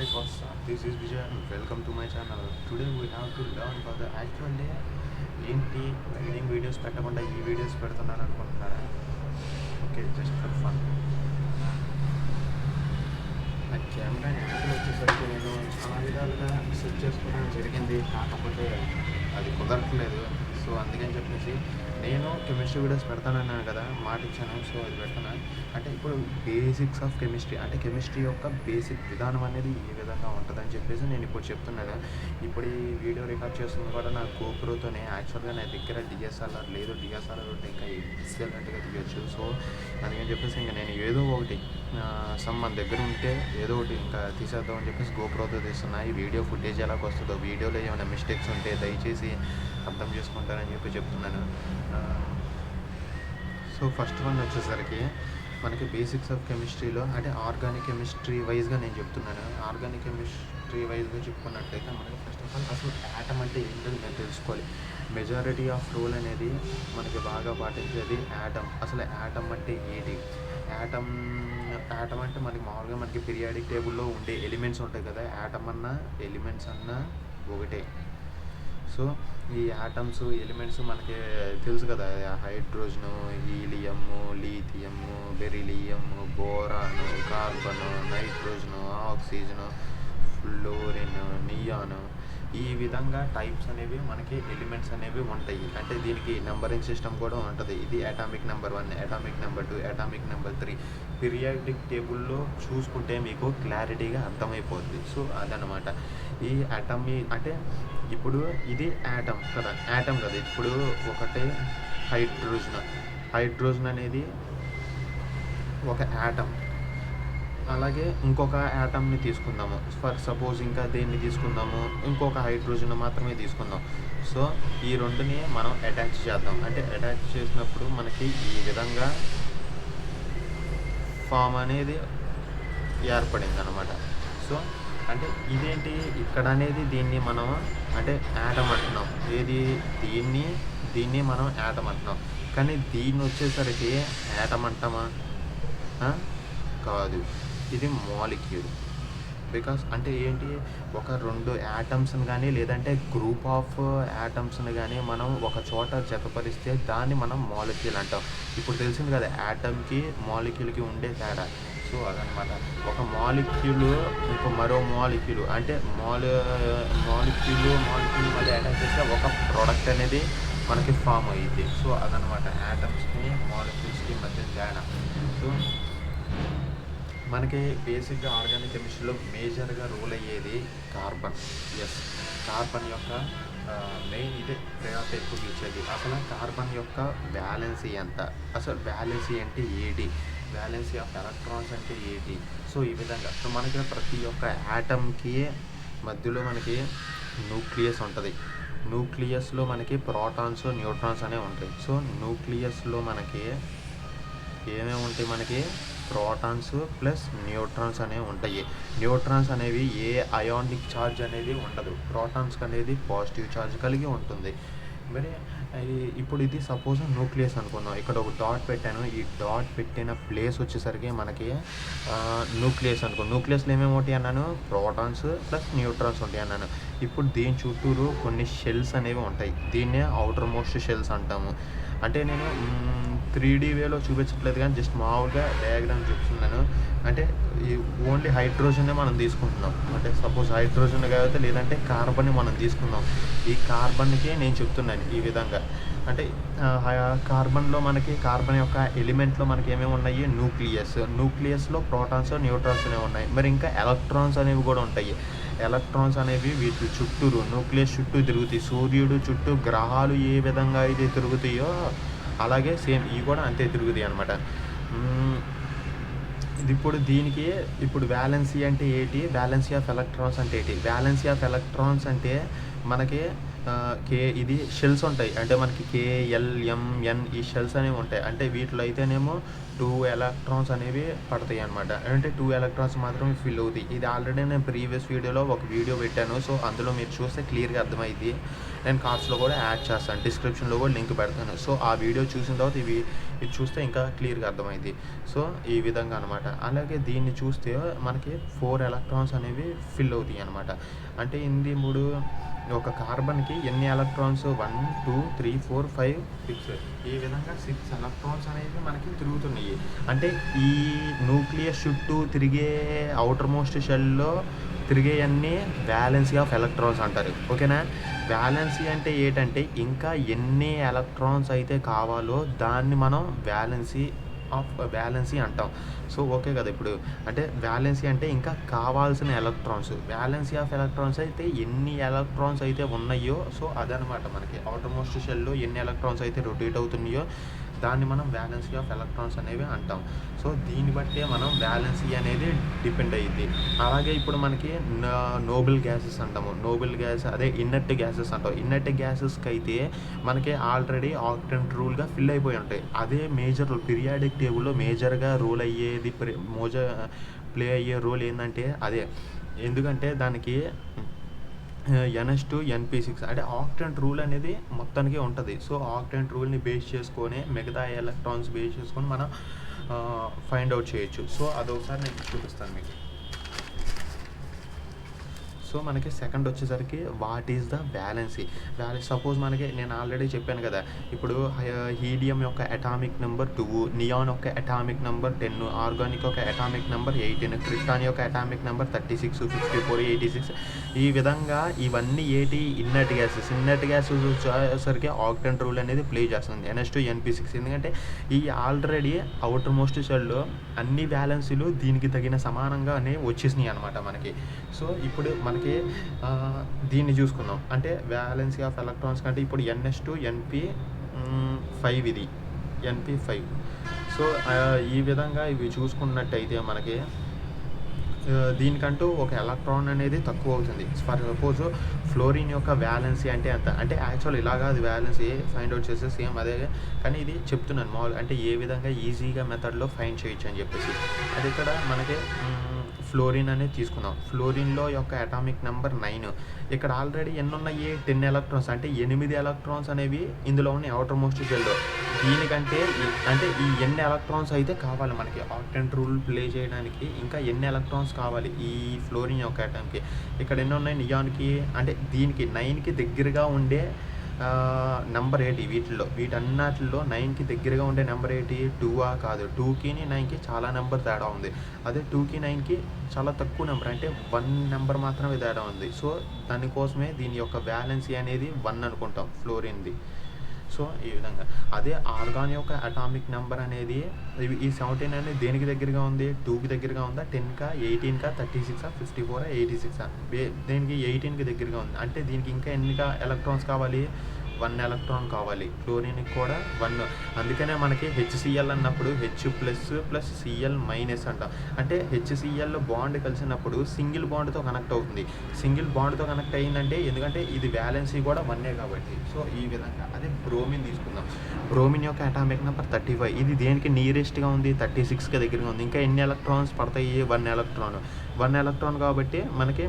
Hi, what's up? This is Vijay and welcome to my channel. Today we have to learn about the actually ఏంటి riding videos పెట్టకుండా ఈ videos పెడుతున్నాను అనుకుంటున్నారా? Okay, just for fun. నా camera angle వచ్చేసరికి నేను చాలా విధాలుగా సెట్ చేసుకోవడం జరిగింది, కాకపోతే అది కుదరట్లేదు. సో అందుకని చెప్పేసి నేను కెమిస్ట్రీ వీడియోస్ పెడతానన్నాను కదా, మాట ఇచ్చాను. సో అది పెడతాను. అంటే ఇప్పుడు బేసిక్స్ ఆఫ్ కెమిస్ట్రీ, అంటే కెమిస్ట్రీ యొక్క బేసిక్ విధానం అనేది ఏ విధంగా ఉంటుందని చెప్పేసి నేను ఇప్పుడు చెప్తున్నాను. ఇప్పుడు ఈ వీడియో రికార్డ్ చేస్తుంది కూడా నా గోప్రోతోనే. యాక్చువల్గా నా దగ్గర డిఎస్ఎల్ఆర్ లేదు, డిఎస్ఎల్ఆర్ ఉంటే ఇంకా ఎక్సలెంట్గా తీయచ్చు. సో అందుకని చెప్పేసి ఇంకా నేను ఏదో ఒకటి మన దగ్గర ఉంటే ఏదో ఒకటి ఇంకా తీసేద్దామని చెప్పేసి గోప్రోతో తీస్తున్నా. ఈ వీడియో ఫుటేజ్ ఎలాగ వస్తుందో, వీడియోలో ఏమైనా మిస్టేక్స్ ఉంటే దయచేసి అర్థం చేసుకుంటారని చెప్పి చెప్తున్నాను. సో ఫస్ట్ వన్ వచ్చేసరికి మనకి బేసిక్స్ ఆఫ్ కెమిస్ట్రీలో, అంటే ఆర్గానిక్ కెమిస్ట్రీ వైజ్గా నేను చెప్తున్నాను. ఆర్గానిక్ కెమిస్ట్రీ వైజ్గా చెప్పుకున్నట్లయితే మనకి ఫస్ట్ ఆఫ్ ఆల్ అసలు యాటమ్ అంటే ఏంటని నేను తెలుసుకోవాలి. మెజారిటీ ఆఫ్ రోల్ అనేది మనకి బాగా పాటించేది యాటమ్. అసలు యాటమ్ అంటే ఏంటి? యాటమ్ అంటే మనకి మామూలుగా మనకి పీరియాడిక్ టేబుల్లో ఉండే ఎలిమెంట్స్ ఉంటాయి కదా, యాటమ్ అన్నా ఎలిమెంట్స్ అన్నా ఒకటే. సో ఈ యాటమ్స్ ఎలిమెంట్స్ మనకి తెలుసు కదా, hydrogen, helium, lithium, beryllium, boron, carbon, nitrogen, oxygen, fluorine, neon, ఈ విధంగా టైప్స్ అనేవి మనకి ఎలిమెంట్స్ అనేవి ఉంటాయి. అంటే దీనికి నెంబరింగ్ సిస్టమ్ కూడా ఉంటుంది. ఇది atomic number 1, atomic number 2, atomic number 3 periodic టేబుల్లో చూసుకుంటే మీకు క్లారిటీగా అర్థమైపోద్ది. సో అదనమాట ఈ అటమీ. అంటే ఇప్పుడు ఇది యాటమ్ కదా, ఇప్పుడు ఒకటే హైడ్రోజన్ అనేది ఒక యాటమ్. అలాగే ఇంకొక యాటమ్ని తీసుకుందాము, ఫర్ సపోజ్ ఇంకా దేన్ని తీసుకుందాము, ఇంకొక హైడ్రోజన్ మాత్రమే తీసుకుందాం. సో ఈ రెండుని మనం అటాచ్ చేద్దాం. అంటే అటాచ్ చేసినప్పుడు మనకి ఈ విధంగా ఫామ్ అనేది ఏర్పడింది అనమాట. సో అంటే ఇదేంటి ఇక్కడ అనేది, దీన్ని మనం అంటే యాటమ్ అంటున్నాం. ఏది దీన్ని మనం యాటమ్ అంటున్నాం. కానీ దీన్ని వచ్చేసరికి యాటమ్ అంటామా? కాదు, ఇది మాలిక్యూల్. బికాస్ అంటే ఏంటి, ఒక 2 యాటమ్స్ని కానీ లేదంటే గ్రూప్ ఆఫ్ యాటమ్స్ని కానీ మనం ఒక చోట జతపరిస్తే దాన్ని మనం మాలిక్యూల్ అంటాం. ఇప్పుడు తెలిసింది కదా యాటమ్కి మాలిక్యూల్కి ఉండే తేడా. సో అదనమాట. ఒక మాలిక్యూల్ ఇంకో మరో మాలిక్యూల్, అంటే మాలిక్యూల్ మళ్ళీ అటాచ్ చేస్తే ఒక ప్రోడక్ట్ అనేది మనకి ఫామ్ అయ్యింది. సో అదనమాట యాటమ్స్కి మాలిక్యూల్స్కి మధ్య తేడా. సో మనకి బేసిక్గా ఆర్గానిక్ కెమిస్ట్రీలో మేజర్గా రోల్ అయ్యేది కార్బన్. కార్బన్ యొక్క మెయిన్ ఇదే ప్రయారిటీ ఎక్కువ ఇచ్చేది. అసలు కార్బన్ యొక్క బ్యాలెన్సీ ఎంత, అసలు బ్యాలెన్సీ అంటే ఏంటి, బ్యాలెన్సీ ఆఫ్ ఎలక్ట్రాన్స్ అంటే ఏంటి. సో ఈ విధంగా సో మనకి ప్రతి ఒక్క యాటమ్కి మధ్యలో మనకి న్యూక్లియస్ ఉంటుంది. న్యూక్లియస్లో మనకి ప్రోటాన్స్, న్యూట్రాన్స్ అనేవి ఉంటాయి. సో న్యూక్లియస్లో మనకి ఏమేమి ఉంటాయి, మనకి ప్రోటాన్స్ ప్లస్ న్యూట్రాన్స్ అనేవి ఉంటాయి. న్యూట్రాన్స్ అనేవి ఏ అయానిక్ ఛార్జ్ అనేది ఉండదు. ప్రోటాన్స్కి అనేది పాజిటివ్ ఛార్జ్ కలిగి ఉంటుంది. మరి ఇప్పుడు ఇది సపోజ్ న్యూక్లియస్ అనుకుందాం. ఇక్కడ ఒక డాట్ పెట్టాను. ఈ డాట్ పెట్టిన ప్లేస్ వచ్చేసరికి మనకి న్యూక్లియస్ అనుకో. న్యూక్లియస్లో ఏమేమి ఉంటాయి అన్నాను, ప్రోటాన్స్ ప్లస్ న్యూట్రాన్స్ ఉంటాయి అన్నాను. ఇప్పుడు దీని చుట్టూరు కొన్ని షెల్స్ అనేవి ఉంటాయి. దీన్నే అవుటర్ మోస్ట్ షెల్స్ అంటాము. అంటే నేను 3D వేలో చూపించట్లేదు కానీ జస్ట్ మామూలుగా డయాగ్రామ్ చూపిస్తున్నాను. అంటే ఈ ఓన్లీ హైడ్రోజన్నే మనం తీసుకుంటున్నాం. అంటే సపోజ్ హైడ్రోజన్ కాకపోతే లేదంటే కార్బన్ని మనం తీసుకుందాం. ఈ కార్బన్కి నేను చెప్తున్నాను ఈ విధంగా. అంటే కార్బన్లో మనకి కార్బన్ యొక్క ఎలిమెంట్లో మనకి ఏమేమి ఉన్నాయి, న్యూక్లియస్లో ప్రోటాన్స్, న్యూట్రాన్స్ అనేవి ఉన్నాయి. మరి ఇంకా ఎలక్ట్రాన్స్ అనేవి కూడా ఉంటాయి. ఎలక్ట్రాన్స్ అనేవి వీటి చుట్టూరు న్యూక్లియస్ చుట్టూ తిరుగుతాయి. సూర్యుడు చుట్టూ గ్రహాలు ఏ విధంగా అయితే తిరుగుతాయో అలాగే సేమ్ ఇవి కూడా అంతే తిరుగుతాయి అనమాట. ఇప్పుడు వ్యాలెన్సీ అంటే ఏంటి, వ్యాలెన్సీ ఆఫ్ ఎలక్ట్రాన్స్ అంటే ఏంటి? వ్యాలెన్సీ ఆఫ్ ఎలక్ట్రాన్స్ అంటే మనకి ఇది షెల్స్ ఉంటాయి. అంటే మనకి KLMN ఈ షెల్స్ అనేవి ఉంటాయి. అంటే వీటిలో అయితేనేమో 2 ఎలక్ట్రాన్స్ అనేవి పడతాయి అనమాట. అంటే 2 ఎలక్ట్రాన్స్ మాత్రమే ఫిల్ అవుతాయి. ఇది ఆల్రెడీ నేను ప్రీవియస్ వీడియోలో ఒక వీడియో పెట్టాను. సో అందులో మీరు చూస్తే క్లియర్గా అర్థమైంది. నేను కార్డ్స్లో కూడా యాడ్ చేస్తాను, డిస్క్రిప్షన్లో కూడా లింక్ పెడతాను. సో ఆ వీడియో చూసిన తర్వాత ఇది చూస్తే ఇంకా క్లియర్గా అర్థమైంది. సో ఈ విధంగా అనమాట. అలాగే దీన్ని చూస్తే మనకి 4 ఎలక్ట్రాన్స్ అనేవి ఫిల్ అవుతాయి అనమాట. అంటే ఇది 3 ఒక కార్బన్కి ఎన్ని ఎలక్ట్రాన్స్ 1 2 3 4 5 6 ఈ విధంగా 6 ఎలక్ట్రాన్స్ అనేవి మనకి తిరుగుతున్నాయి. అంటే ఈ న్యూక్లియస్ చుట్టూ తిరిగే అవుటర్ మోస్ట్ షెల్లో తిరిగేవన్నీ వ్యాలెన్సీ ఆఫ్ ఎలక్ట్రాన్స్ అంటారు. ఓకేనా? వ్యాలెన్సీ అంటే ఏంటంటే ఇంకా ఎన్ని ఎలక్ట్రాన్స్ అయితే కావాలో దాన్ని మనం వ్యాలెన్సీ అంటాం. సో ఓకే కదా. ఇప్పుడు అంటే వ్యాలెన్సీ అంటే ఇంకా కావాల్సిన ఎలక్ట్రాన్స్, వ్యాలెన్సీ ఆఫ్ ఎలక్ట్రాన్స్ అయితే ఎన్ని ఎలక్ట్రాన్స్ అయితే ఉన్నాయో సో అదనమాట. మనకి అవుటర్ మోస్ట్ షెల్లో ఎన్ని ఎలక్ట్రాన్స్ అయితే రొటేట్ అవుతున్నాయో దాన్ని మనం వ్యాలెన్సీ ఆఫ్ ఎలక్ట్రాన్స్ అనేవి అంటాం. సో దీన్ని బట్టే మనం వ్యాలెన్సీ అనేది డిపెండ్ అయ్యింది. అలాగే ఇప్పుడు మనకి నోబెల్ గ్యాసెస్ అంటాము. నోబెల్ గ్యాస్ అదే ఇన్నర్ట్ గ్యాసెస్ అంటాం. ఇన్నర్ట్ గ్యాసెస్కి అయితే మనకి ఆల్రెడీ ఆక్టెంట్ రూల్గా ఫిల్ అయిపోయి ఉంటాయి. అదే మేజర్ పీరియాడిక్ టేబుల్లో మేజర్గా రోల్ అయ్యేది ప్లే అయ్యే రోల్ ఏంటంటే అదే. ఎందుకంటే దానికి NH2NP6 అంటే ఆక్టెంట్ రూల్ అనేది మొత్తానికి ఉంటుంది. సో ఆక్టెంట్ రూల్ని బేస్ చేసుకొని మిగతా ఎలక్ట్రాన్స్ బేస్ చేసుకొని మనం ఫైండ్ అవుట్ చేయొచ్చు. సో అదొకసారి నేను చూపిస్తాను మీకు. సో మనకి సెకండ్ వచ్చేసరికి what is the valency. Suppose మనకి నేను ఆల్రెడీ చెప్పాను కదా. ఇప్పుడు హీలియం యొక్క అటామిక్ నెంబర్ 2, నియాన్ యొక్క అటామిక్ నెంబర్ 10, ఆర్గానిక్ యొక్క అటామిక్ నెంబర్ 18, క్రిప్టాన్ యొక్క అటామిక్ నెంబర్ 36, 54, 86 ఈ విధంగా ఇవన్నీ ఇన్నర్ట్ గ్యాసెస్. ఇన్నర్ట్ గ్యాసెస్ వచ్చేసరికి ఆక్టెంట్ రూల్ అనేది ప్లే చేస్తుంది. NH2NP6 ఎందుకంటే ఈ ఆల్రెడీ అవుటర్ మోస్ట్ షెల్లో అన్ని వ్యాలెన్సీలు దీనికి తగిన సమానంగానే వచ్చేసినాయి అనమాట మనకి. సో ఇప్పుడు మనకి దీన్ని చూసుకుందాం. అంటే వ్యాలెన్సీ ఆఫ్ ఎలక్ట్రాన్స్ కంటే ఇప్పుడు NH2NP5 ఇది NP5. సో ఈ విధంగా ఇవి చూసుకున్నట్టయితే మనకి దీనికంటూ ఒక ఎలక్ట్రాన్ అనేది తక్కువ అవుతుంది. ఫర్ సపోజ్ ఫ్లోరిన్ యొక్క వ్యాలెన్సీ అంటే ఎంత అంటే యాక్చువల్ ఇలాగా అది వ్యాలెన్సీ ఫైండ్ అవుట్ చేస్తే సేమ్ అదే, కానీ ఇది చెప్తున్నాను మామూలు అంటే ఏ విధంగా ఈజీగా మెథడ్లో ఫైండ్ చేయొచ్చు అని చెప్పేసి. అది ఇక్కడ మనకి ఫ్లోరిన్ అనేది తీసుకుందాం. ఫ్లోరిన్లో యొక్క అటామిక్ నెంబర్ 9. ఇక్కడ ఆల్రెడీ ఎన్ని ఉన్నాయి 10 ఎలక్ట్రాన్స్ అంటే 8 ఎలక్ట్రాన్స్ అనేవి ఇందులో ఉన్నాయి అవుటర్ మోస్ట్ షెల్లో. దీనికంటే అంటే ఈ ఎన్ని ఎలక్ట్రాన్స్ అయితే కావాలి మనకి ఆక్టెంట్ రూల్ ప్లే చేయడానికి, ఇంకా ఎన్ని ఎలక్ట్రాన్స్ కావాలి ఈ ఫ్లోరిన్ యొక్క అటామ్కి. ఇక్కడ ఎన్ని ఉన్నాయి నియాన్కి అంటే దీనికి 9కి దగ్గరగా ఉండే నెంబర్ ఏంటి వీటన్నిటిలో 9కి దగ్గరగా ఉండే నెంబర్ ఏంటి 2 కాదు. 2కి 9కి చాలా నెంబర్ తేడా ఉంది. అదే 2కి 9కి చాలా తక్కువ నెంబర్ అంటే 1 నెంబర్ మాత్రమే తేడా ఉంది. సో దానికోసమే దీని యొక్క వ్యాలెన్సీ అనేది 1 అనుకుంటాం ఫ్లోరిన్ది. సో ఈ విధంగా అదే ఆర్గాన్ యొక్క అటామిక్ నెంబర్ అనేది ఈ 17 అనేది దేనికి దగ్గరగా ఉంది 2కి దగ్గరగా ఉందా 10కా 18కా 36 54 86 దేనికి 18కి దగ్గరగా ఉంది. అంటే దీనికి ఇంకా ఎన్ని ఎలక్ట్రాన్స్ కావాలి 1 ఎలక్ట్రాన్ కావాలి. క్లోరిన్కి కూడా 1. అందుకనే మనకి HCl అన్నప్పుడు H ప్లస్ Cl మైనస్ అంటాం. అంటే HCl బాండ్ కలిసినప్పుడు సింగిల్ బాండ్తో కనెక్ట్ అవుతుంది. సింగిల్ బాండ్తో కనెక్ట్ అయ్యిందంటే ఎందుకంటే ఇది వ్యాలెన్సీ కూడా 1 కాబట్టి. సో ఈ విధంగా అదే బ్రోమిన్ తీసుకుందాం. బ్రోమిన్ యొక్క అటామిక్ నెంబర్ 35. ఇది దేనికి నియరెస్ట్గా ఉంది 36కి దగ్గరగా ఉంది. ఇంకా ఎన్ని ఎలక్ట్రాన్స్ పడతాయి 1 ఎలక్ట్రాన్ కాబట్టి మనకి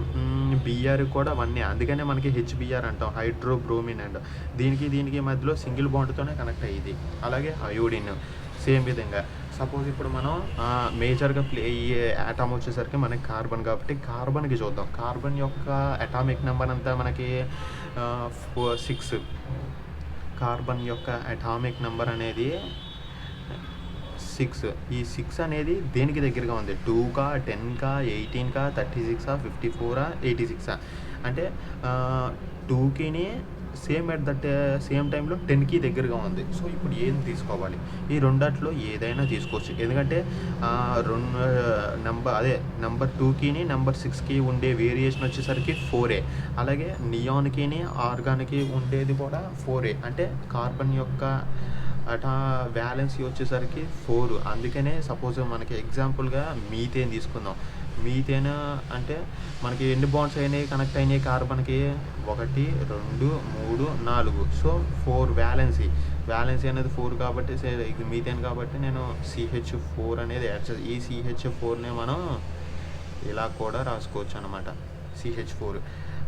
Br కూడా 1. అందుకనే మనకి HBr అంటాం హైడ్రోబ్రోమిన్ అండ్ దీనికి మధ్యలో సింగిల్ బాండ్తోనే కనెక్ట్ అయ్యింది. అలాగే అయోడిన్ సేమ్ విధంగా. సపోజ్ ఇప్పుడు మనం మేజర్గా ఈ ఆటమ్ వచ్చేసరికి మనకి కార్బన్ కాబట్టి కార్బన్కి చూద్దాం. కార్బన్ యొక్క అటామిక్ నెంబర్ అంతా మనకి 6. కార్బన్ యొక్క అటామిక్ నెంబర్ అనేది 6. ఈ 6 అనేది దేనికి దగ్గరగా ఉంది 2కా 10కా 18కా 36 54 86 అంటే 2కి సేమ్ టైంలో 10కి దగ్గరగా ఉంది. సో ఇప్పుడు ఏం తీసుకోవాలి ఈ రెండాట్లో ఏదైనా తీసుకోవచ్చు. ఎందుకంటే నెంబర్ 2కి నెంబర్ 6కి ఉండే వేరియేషన్ వచ్చేసరికి 4. అలాగే నియాన్కి ఆర్గాన్కి ఉండేది కూడా 4. అంటే కార్బన్ యొక్క అటా వ్యాలెన్సీ వచ్చేసరికి 4. అందుకనే సపోజ్ మనకి ఎగ్జాంపుల్‌గా మీథేన్ తీసుకుందాం. మీథేన్ అంటే మనకి ఎన్ని బాండ్స్ అయినాయి కనెక్ట్ అయినాయి కార్బన్‌కి? 1, 2, 3, 4. So, 4 valency. వ్యాలెన్సీ అనేది 4 కాబట్టి ఇది మీథేన్ కాబట్టి నేను CH4 అనేది యాడ్ చేసి ఈ CH4నే మనం ఇలా కూడా రాసుకోవచ్చనమాట. CH4.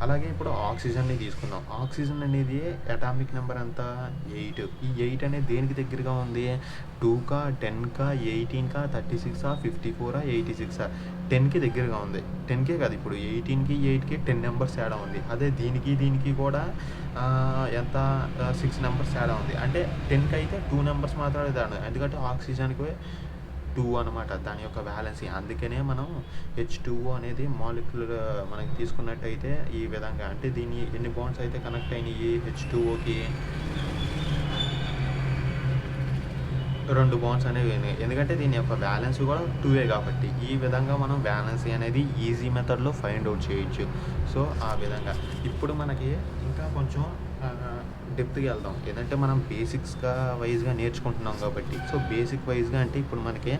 అలాగే ఇప్పుడు ఆక్సిజన్‌ని తీసుకుందాం. ఆక్సిజన్ అనేది అటామిక్ నెంబర్ ఎంత? 8. ఈ 8 అనేది దేనికి దగ్గరగా ఉంది? 2కా, 10కా, 18కా, 36ఆ, 54ఆ, 86ఆ? 10కి దగ్గరగా ఉంది. 10కే కాదు, ఇప్పుడు 18కి, 8కి 10 నెంబర్స్ తేడా ఉంది. అదే దీనికి కూడా ఎంత 6 నెంబర్స్ తేడా ఉంది. అంటే 10కి అయితే 2 నెంబర్స్ మాత్రమే తేడా. ఎందుకంటే ఆక్సిజన్‌కి 2 అనమాట దాని యొక్క వ్యాలెన్సీ. అందుకనే మనం H2O అనేది మాలిక్యులర్ మనకి తీసుకున్నట్టయితే ఈ విధంగా అంటే దీన్ని ఎన్ని బాండ్స్ అయితే కనెక్ట్ అయినాయి H2Oకి 2 బాండ్స్ అనేవి అయినాయి. ఎందుకంటే దీని యొక్క వ్యాలెన్సీ కూడా 2 కాబట్టి ఈ విధంగా మనం వ్యాలెన్సీ అనేది ఈజీ మెథడ్‌లో ఫైండ్ అవుట్ చేయొచ్చు. సో, ఆ విధంగా ఇప్పుడు మనకి ఇంకా కొంచెం డెప్త్‌గా వెళ్దాం. ఏదంటే మనం బేసిక్స్‌గా వైజ్‌గా నేర్చుకుంటున్నాం కాబట్టి. సో, బేసిక్ వైజ్‌గా అంటే ఇప్పుడు మనకి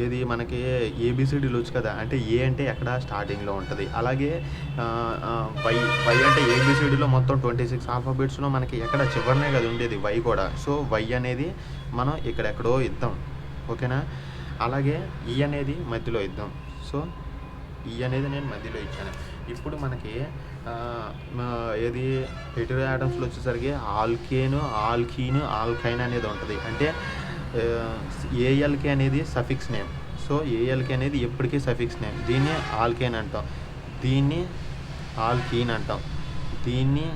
ఏది మనకి ఏబీసీడీలు వచ్చు కదా! అంటే ఏ అంటే ఎక్కడ స్టార్టింగ్‌లో ఉంటది. అలాగే వై అంటే ఏబీసీడీలో మొత్తం 26 ఆల్ఫాబెట్స్‌లో మనకి ఎక్కడ చివరనే కదా ఉండేది వై కూడా. సో, వై అనేది మనం ఇక్కడెక్కడో ఇద్దాం. ఓకేనా? అలాగే ఈ అనేది మధ్యలో ఇద్దాం. సో, ఈ అనేది నేను మధ్యలో ఇచ్చాను. ఇప్పుడు మనకి ఏది హెటెరో యాటమ్స్‌లో వచ్చేసరికి ఆల్కేన్, ఆల్కీన్, ఆల్కైన్ అనేది ఉంటది. అంటే ఏఎల్కే అనేది సఫిక్స్ నేమ్. సో, ఏఎల్కే అనేది ఎప్పటికీ సఫిక్స్ నేమ్. దీన్ని ఆల్కేన్ అంటాం. దీన్ని ఆల్కీన్ అంటాం. దీన్ని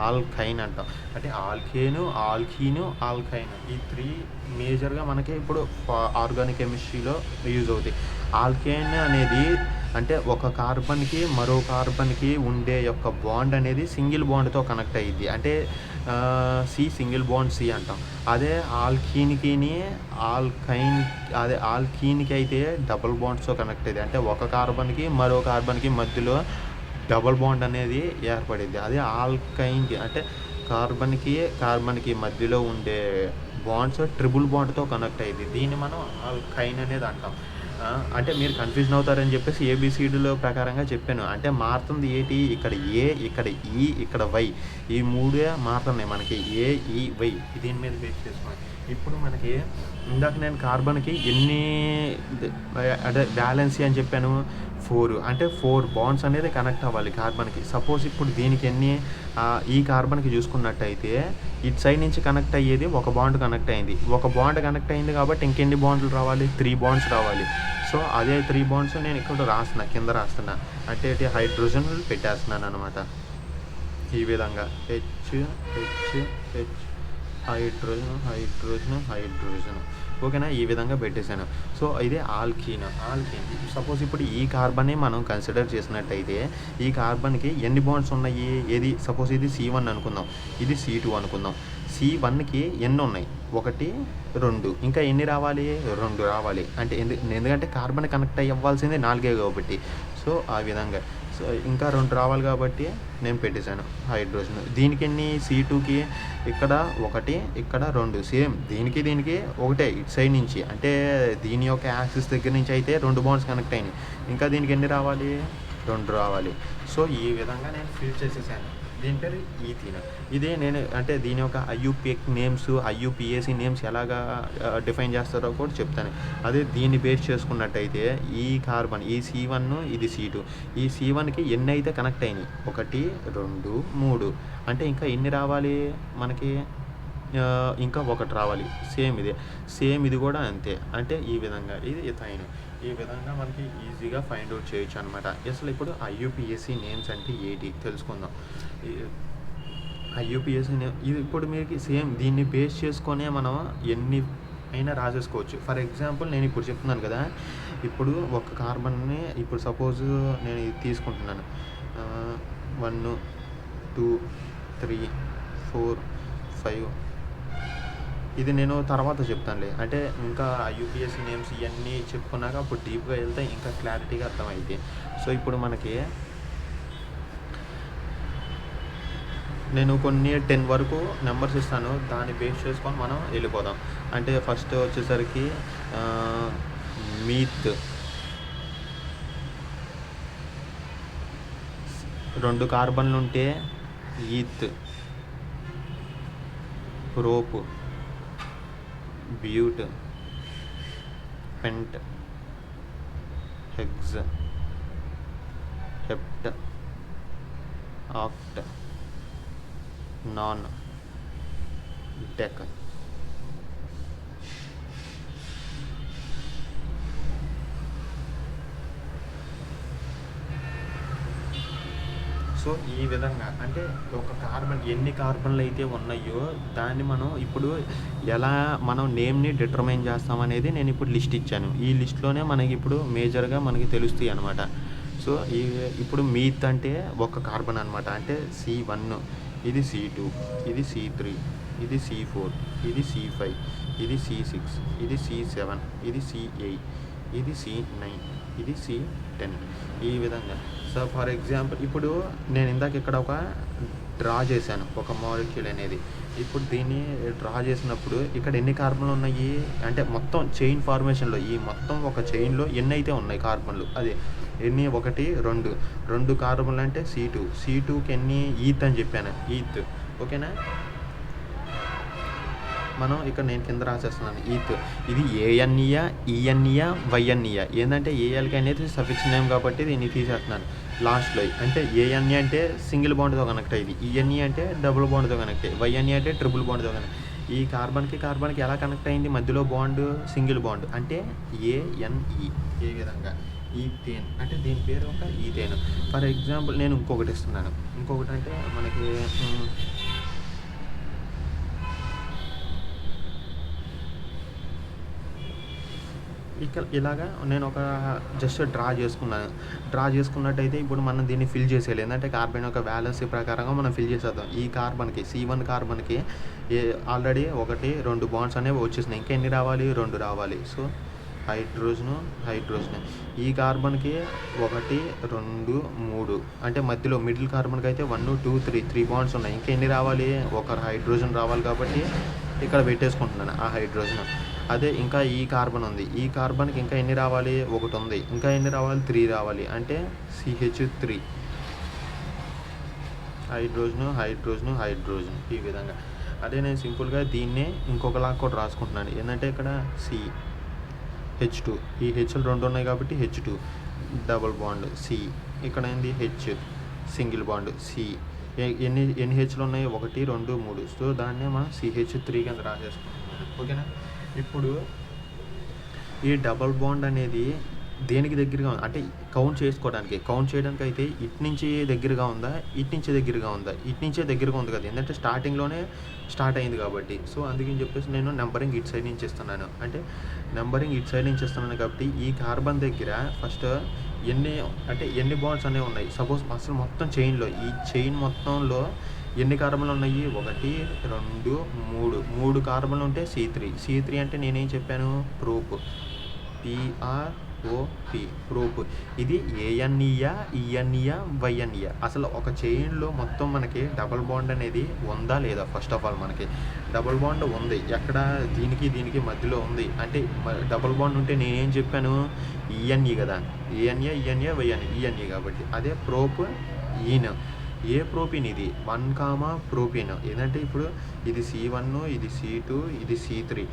ఆల్కైన్ అంటాం. అంటే ఆల్కేను, ఆల్కీను, ఆల్కైన్ ఈ 3 మేజర్‌గా మనకి ఇప్పుడు ఆర్గానిక్ కెమిస్ట్రీలో యూజ్ అవుతాయి. ఆల్కేన్ అనేది అంటే ఒక కార్బన్‌కి మరో కార్బన్‌కి ఉండే యొక్క బాండ్ అనేది సింగిల్ బాండ్‌తో కనెక్ట్ అయ్యిద్ది. అంటే సింగిల్ బాండ్ సి అంటాం. అదే ఆల్కీన్‌కి అయితే డబుల్ బాండ్స్‌తో కనెక్ట్ అయ్యిద్ది. అంటే ఒక కార్బన్‌కి మరో కార్బన్‌కి మధ్యలో డబుల్ బాండ్ అనేది ఏర్పడిద్ది. అదే ఆల్కైన్‌కి అంటే కార్బన్‌కి మధ్యలో ఉండే బాండ్స్ ట్రిపుల్ బాండ్‌తో కనెక్ట్ అయ్యిద్ది. దీన్ని మనం ఆల్కైన్ అనేది అంటాం. అంటే మీరు కన్‌ఫ్యూజన్ అవుతారని చెప్పేసి ఏబీసీడీలో ప్రకారంగా చెప్పాను. అంటే మారుతుంది ఏంటి? ఇక్కడ ఏ, ఇక్కడ ఈ, ఇక్కడ వై. ఈ 3 మారుతున్నాయి మనకి. ఏ, ఈ, వై. దీని మీద బేస్ చేసుకొని. ఇప్పుడు మనకి ఇందాక నేను కార్బన్‌కి ఎన్ని అంటే వ్యాలెన్సీ అని చెప్పాను? 4. అంటే 4 బాండ్స్ అనేది కనెక్ట్ అవ్వాలి కార్బన్‌కి. సపోజ్ ఇప్పుడు దీనికి ఎన్ని ఈ కార్బన్‌కి చూసుకున్నట్టయితే ఇటు సైడ్ నుంచి కనెక్ట్ అయ్యేది ఒక బాండ్ కనెక్ట్ అయింది. ఒక బాండ్ కనెక్ట్ అయింది కాబట్టి ఇంకెన్ని బాండ్లు రావాలి? 3 బాండ్స్ రావాలి. సో, అదే 3 బాండ్స్ నేను ఇక్కడ రాస్తున్నా. కింద రాస్తున్నా. అంటే హైడ్రోజన్లు పెట్టేస్తున్నాను అనమాట. ఈ విధంగా హెచ్, హైడ్రోజన్. ఓకేనా? ఈ విధంగా పెట్టేశాను. సో, ఇది ఆల్కీన్. సపోజ్ ఇప్పుడు ఈ కార్బన్‌ని మనం కన్సిడర్ చేసినట్టయితే ఈ కార్బన్‌కి ఎన్ని బాండ్స్ ఉన్నాయి? ఏది సపోజ్ ఇది C1 అనుకుందాం. ఇది C2 అనుకుందాం. C1కి ఎన్ని ఉన్నాయి? 1, 2. ఇంకా ఎన్ని రావాలి? 2 రావాలి. అంటే ఎందుకంటే కార్బన్ కనెక్ట్ అవ్వాల్సింది 4 కాబట్టి. సో, ఆ విధంగా. సో, ఇంకా 2 రావాలి కాబట్టి నేను పెట్టేశాను హైడ్రోజన్. దీనికి ఎన్ని? C2కి ఇక్కడ 1, ఇక్కడ 2. సేమ్ దీనికి ఒకటే ఇటు సైడ్ నుంచి. అంటే దీని యొక్క యాక్సిస్ దగ్గర నుంచి అయితే 2 బాండ్స్ కనెక్ట్ అయినాయి. ఇంకా దీనికి ఎన్ని రావాలి? 2 రావాలి. సో, ఈ విధంగా నేను ఫిల్ చేసేసాను. దీని పేరు ఈథీన్. ఇదే నేను అంటే దీని యొక్క ఐయుపిఎక్ నేమ్స్, ఐయుపిఏసి నేమ్స్ ఎలాగా డిఫైన్ చేస్తారో కూడా చెప్తాను. అదే దీన్ని బేస్ చేసుకున్నట్టయితే ఈ కార్బన్, ఈ C1, ఇది C2. ఈ C1కి ఎన్ని అయితే కనెక్ట్ అయినాయి? 1, 2, 3. అంటే ఇంకా ఎన్ని రావాలి మనకి? ఇంకా 1 రావాలి. సేమ్ ఇది కూడా అంతే. అంటే ఈ విధంగా ఇది ఇథైన్. ఈ విధంగా మనకి ఈజీగా ఫైండ్ అవుట్ చేయొచ్చు అనమాట. అసలు ఇప్పుడు ఐయుపిఏసి నేమ్స్ అంటే ఏంటి తెలుసుకుందాం. ఐయుపిఏసి నేమ్ ఇది ఇప్పుడు మీకు సేమ్ దీన్ని బేస్ చేసుకొనే మనం ఎన్ని అయినా రాసేసుకోవచ్చు. ఫర్ ఎగ్జాంపుల్ నేను ఇప్పుడు చెప్తున్నాను కదా, ఇప్పుడు ఒక కార్బన్ని ఇప్పుడు సపోజ్ నేను ఇది తీసుకుంటున్నాను. 1, 2, 3, 4, 5. ఇది నేను తర్వాత చెప్తానులే. అంటే ఇంకా యూపీఎస్సీ నేమ్స్ ఇవన్నీ చెప్పుకున్నాక అప్పుడు డీప్గా వెళ్తే ఇంకా క్లారిటీగా అర్థమైంది. సో, ఇప్పుడు మనకి నేను కొన్ని 10 వరకు నెంబర్స్ ఇస్తాను. దాన్ని బేస్ చేసుకొని మనం వెళ్ళిపోదాం. అంటే ఫస్ట్ వచ్చేసరికి మీత్ 2 కార్బన్లుంటే eth, prop, but, pent, hex, hept, oct, non, dec. So ఈ విధంగా అంటే ఒక కార్బన్ ఎన్ని కార్బన్లు అయితే ఉన్నాయో దాన్ని మనం ఇప్పుడు ఎలా మనం నేమ్ని డిటర్మైన్ చేస్తామనేది నేను ఇప్పుడు లిస్ట్ ఇచ్చాను. ఈ లిస్ట్లోనే మనకి ఇప్పుడు మేజర్గా మనకి తెలుస్తాయి అనమాట. సో ఇప్పుడు మీత్ అంటే ఒక కార్బన్ అనమాట. అంటే C1, ఇది C2, ఇది C3, ఇది C4, ఇది C5, ఇది C6, ఇది C7, ఇది C8, ఇది C9, ఇది C10. ఈ విధంగా. సో ఫర్ ఎగ్జాంపుల్ ఇప్పుడు నేను ఇందాక ఇక్కడ ఒక డ్రా చేశాను ఒక మాలిక్యూల్ అనేది. ఇప్పుడు దీన్ని డ్రా చేసినప్పుడు ఇక్కడ ఎన్ని కార్బన్లు ఉన్నాయి అంటే మొత్తం చైన్ ఫార్మేషన్లో ఈ మొత్తం ఒక చైన్లో ఎన్ని అయితే ఉన్నాయి కార్బన్లు, అదే ఎన్ని 1 2 కార్బన్లు అంటే C2కి ఎన్ని ఈత్ అని చెప్పాను, ఈత్. ఓకేనా. మనం ఇక్కడ నేను కింద రాసేస్తున్నాను ఈత్. ఇది ఏఎన్ఈయా, ఈఎన్ఈయా, వైఎన్ఈయా. ఏంటంటే ఏఎల్కి అనేది సఫిక్స్ నేమ్ కాబట్టి దీన్ని తీసేస్తున్నాను లాస్ట్లో. అంటే ఏఎన్ఈ అంటే సింగిల్ బాండ్తో కనెక్ట్ అయ్యింది, ఈఎన్ఈ అంటే డబుల్ బాండ్తో కనెక్ట్ అయ్యి, వైఎన్ఈ అంటే ట్రిపుల్ బాండ్తో కనెక్ట్. ఈ కార్బన్కి ఎలా కనెక్ట్ అయింది, మధ్యలో బాండ్ సింగిల్ బాండ్ అంటే ఏఎన్ఈ. ఈ విధంగా ఈథేన్ అంటే దీని పేరు ఒక ఈథేన్. ఫర్ ఎగ్జాంపుల్ నేను ఇంకొకటి ఇస్తున్నాను. ఇంకొకటి అంటే మనకి ఇలాగా నేను ఒక జస్ట్ డ్రా చేసుకున్నట్టయితే ఇప్పుడు మనం దీన్ని ఫిల్ చేసేయాలి. ఏంటంటే కార్బన్ యొక్క వ్యాలెన్సీ ప్రకారంగా మనం ఫిల్ చేసేద్దాం. ఈ కార్బన్కి C1 కార్బన్కి ఆల్రెడీ 1 2 బాండ్స్ అనేవి వచ్చేసినాయి. ఇంకా ఎన్ని రావాలి, 2 రావాలి. So hydrogen. ఈ కార్బన్కి 1 2 3 అంటే మధ్యలో మిడిల్ కార్బన్కి అయితే 1 2 3 బాండ్స్ ఉన్నాయి. ఇంకా ఎన్ని రావాలి, ఒక హైడ్రోజన్ రావాలి కాబట్టి ఇక్కడ పెట్టేసుకుంటున్నాను ఆ హైడ్రోజన్. అదే ఇంకా ఈ కార్బన్ ఉంది, ఈ కార్బన్కి ఇంకా ఎన్ని రావాలి, 1 ఉంది. ఇంకా ఎన్ని రావాలి, 3 రావాలి. అంటే CH3 హైడ్రోజన్. ఈ విధంగా. అదే నేను సింపుల్గా దీన్నే ఇంకొకలా కూడా రాసుకుంటున్నాను. ఏంటంటే ఇక్కడ H2, ఈ హెచ్లు 2 ఉన్నాయి కాబట్టి H2 డబుల్ బాండ్, C. ఇక్కడ ఏంది H సింగిల్ బాండ్, C. ఎన్ని హెచ్లు ఉన్నాయి, 1 2 3. సో దాన్నే మనం CH3 కింద రాసేసుకుంటున్నాను. ఓకేనా. ఇప్పుడు ఈ డబల్ బాండ్ అనేది దేనికి దగ్గరగా ఉంది అంటే కౌంట్ చేయడానికి అయితే ఇటు నుంచి దగ్గరగా ఉందా, ఇటు నుంచే దగ్గరగా ఉంది కదా. ఎందుకంటే స్టార్టింగ్లోనే స్టార్ట్ అయింది కాబట్టి. సో అందుకని చెప్పేసి నేను నెంబరింగ్ ఇటు సైడ్ నుంచి ఇస్తున్నాను. అంటే నెంబరింగ్ ఇటు సైడ్ నుంచి ఇస్తున్నాను కాబట్టి ఈ కార్బన్ దగ్గర ఫస్ట్ ఎన్ని బాండ్స్ అనేవి ఉన్నాయి. సపోజ్ అసలు మొత్తం ఈ చైన్ మొత్తంలో ఎన్ని కార్బన్లు ఉన్నాయి, 1 2 3 కార్బన్లు ఉంటే C3 అంటే నేనేం చెప్పాను, ప్రోప్, PROP, ప్రోప్. ఇది ఏఎన్ఈయా, ఈఎన్ఈయా, వైఎన్ఈయా. అసలు ఒక చైన్లో మొత్తం మనకి డబల్ బాండ్ అనేది ఉందా లేదా. ఫస్ట్ ఆఫ్ ఆల్ మనకి డబల్ బాండ్ ఉంది. ఎక్కడ, దీనికి మధ్యలో ఉంది. అంటే డబల్ బాండ్ ఉంటే నేనేం చెప్పాను, ఈఎన్ఈ కదా. ఈఎన్ఏ వైఎన్ఈ, ఈఎన్ఈ కాబట్టి. అదే ప్రోప్ ఈన్. ఏ ప్రోపిన్ ఇది, 1 ప్రోపిన్. ఏంటంటే ఇప్పుడు ఇది C1, ఇది C2, ఇది C3.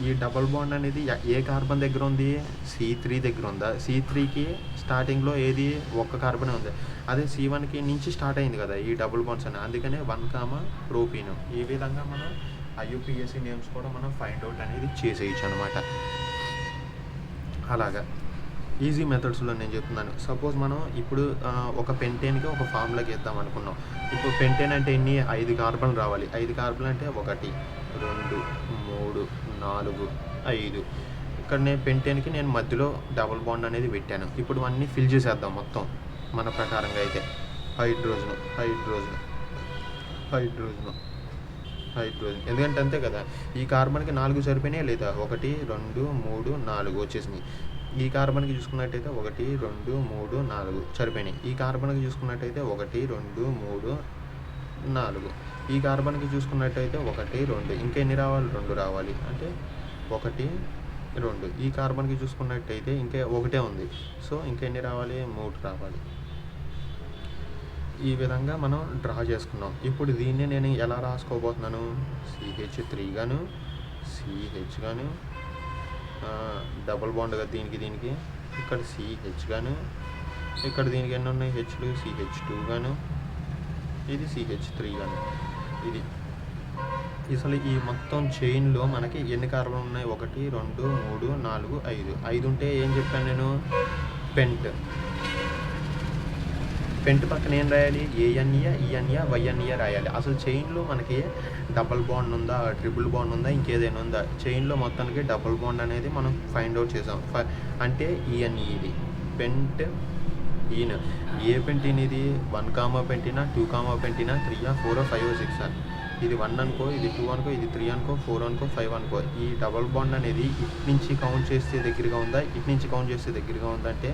ఈ డబల్ బాండ్ అనేది ఏ కార్బన్ దగ్గర ఉంది, C3 దగ్గర ఉందా. C3కి స్టార్టింగ్లో ఏది, 1 కార్బన్ ఉంది. అదే C1కి నుంచి స్టార్ట్ అయింది కదా ఈ డబుల్ బాండ్స్ అని. అందుకనే 1 ప్రోపిన్. ఈ విధంగా మనం IUPAC నేమ్స్ కూడా మనం ఫైండ్ అవుట్ అనేది చేసేయచ్చు అనమాట. అలాగా ఈజీ మెథడ్స్లో నేను చెప్తున్నాను. సపోజ్ మనం ఇప్పుడు ఒక పెంటేన్కి ఒక ఫార్ములాకి వేద్దాం అనుకున్నాం. ఇప్పుడు పెంటేన్ అంటే ఎన్ని, 5 కార్బన్లు రావాలి. 5 కార్బన్లు అంటే 1 2 3 4 5. ఇక్కడ నేను పెంటేన్కి నేను మధ్యలో డబుల్ బాండ్ అనేది పెట్టాను. ఇప్పుడు అన్నీ ఫిల్ చేసేద్దాం మొత్తం మన ప్రకారంగా అయితే. హైడ్రోజన్. ఎందుకంటే అంతే కదా, ఈ కార్బన్కి 4 సరిపోయినాయి లేదా, 1 2 3 4 వచ్చేసినాయి. ఈ కార్బన్కి చూసుకున్నట్టయితే 1 2 3 4 సరిపోయినాయి. ఈ కార్బన్కి చూసుకున్నట్టయితే 1 2 3 4. ఈ కార్బన్‌కి చూసుకున్నట్టయితే 1, 2 ఇంకెన్ని రావాలి? 2 రావాలి. అంటే 1, 2. ఈ కార్బన్‌కి చూసుకున్నట్టయితే ఇంకా ఒకటే ఉంది. సో, ఇంకెన్ని రావాలి? 3 రావాలి. ఈ విధంగా మనం డ్రా చేసుకున్నాం. ఇప్పుడు దీన్ని నేను ఎలా రాసుకోబోతున్నాను? CH3 గాను, CH గాను, డబుల్ బాండ్ కదా దీనికి. ఇక్కడ CH గాను, ఇక్కడ దీనికి ఎన్ని ఉన్నాయి? హెచ్‌లు CH2 గాను, ఇది CH3 గాను. ఇది అసలు ఈ మొత్తం చైన్‌లో మనకి ఎన్ని కార్బన్ ఉన్నాయి? 1, 2, 3, 4, 5. 5 ఉంటే ఏం చెప్పాను నేను? పెంట్ పక్కన ఏం రాయాలి? ANA, ENA, YNA రాయాలి. అసలు చైన్‌లో మనకి డబుల్ బాండ్ ఉందా? ట్రిపుల్ బాండ్ ఉందా? ఇంకేదైనా ఉందా? చైన్‌లో మొత్తానికి డబుల్ బాండ్ అనేది మనం ఫైండ్ అవుట్ చేసాం. అంటే ENE ఇది. పెంట్ ఈన్. ఏ పెంటీన్ ఇది? 1, పెంటీనా? 2, పెంటీనా? 3, 4, 5, 6. ఇది 1 అనుకో, ఇది 2 అనుకో, ఇది 3 అనుకో, 4 అనుకో, 5 అనుకో. ఈ డబుల్ బాండ్ అనేది ఇటు నుంచి కౌంట్ చేస్తే దగ్గరగా ఉందా? ఇటు నుంచి కౌంట్ చేస్తే దగ్గరగా ఉందా? అంటే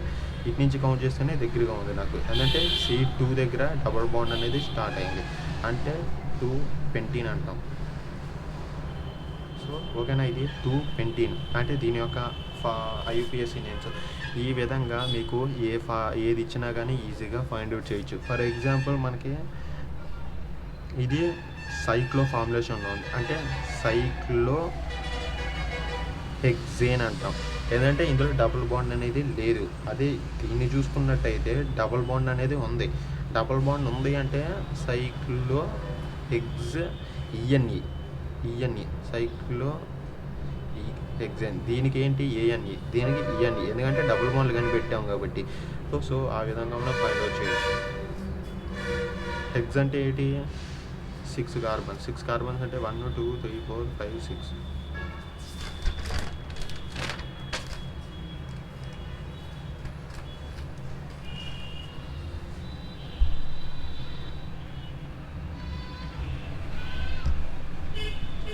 ఇటు నుంచి కౌంట్ చేస్తేనే దగ్గరగా ఉంది నాకు. ఎందుకంటే C2 దగ్గర డబుల్ బాండ్ అనేది స్టార్ట్ అయింది. అంటే 2 పెంటీన్ అంటాం. సో, ఓకేనా? ఇది 2 పెంటీన్ అంటే దీని యొక్క IUPAC నేమ్స్. ఈ విధంగా మీకు ఏది ఇచ్చినా కానీ ఈజీగా ఫైండ్ అవుట్ చేయొచ్చు. ఫర్ ఎగ్జాంపుల్ మనకి ఇది సైక్లో ఫార్ములేషన్లో ఉంది. అంటే సైక్లో హెక్సేన్ అంటాం. ఏంటంటే ఇందులో డబుల్ బాండ్ అనేది లేదు. అదే దీన్ని చూసుకున్నట్టయితే డబుల్ బాండ్ అనేది ఉంది. డబుల్ బాండ్ ఉంది అంటే సైక్లో ENE సైక్లో హెక్సేన్. దీనికి ఏంటి? ANE, దీనికి ENE. ఎందుకంటే డబుల్ బాండ్లు కానీ పెట్టాం కాబట్టి. సో ఆ విధంగా మనం ఫైండ్ అవుట్ చేయొచ్చు. హెక్స్ అంటే ఏంటి? 6 కార్బన్స్ అంటే 1, 2, 3, 4, 5, 6.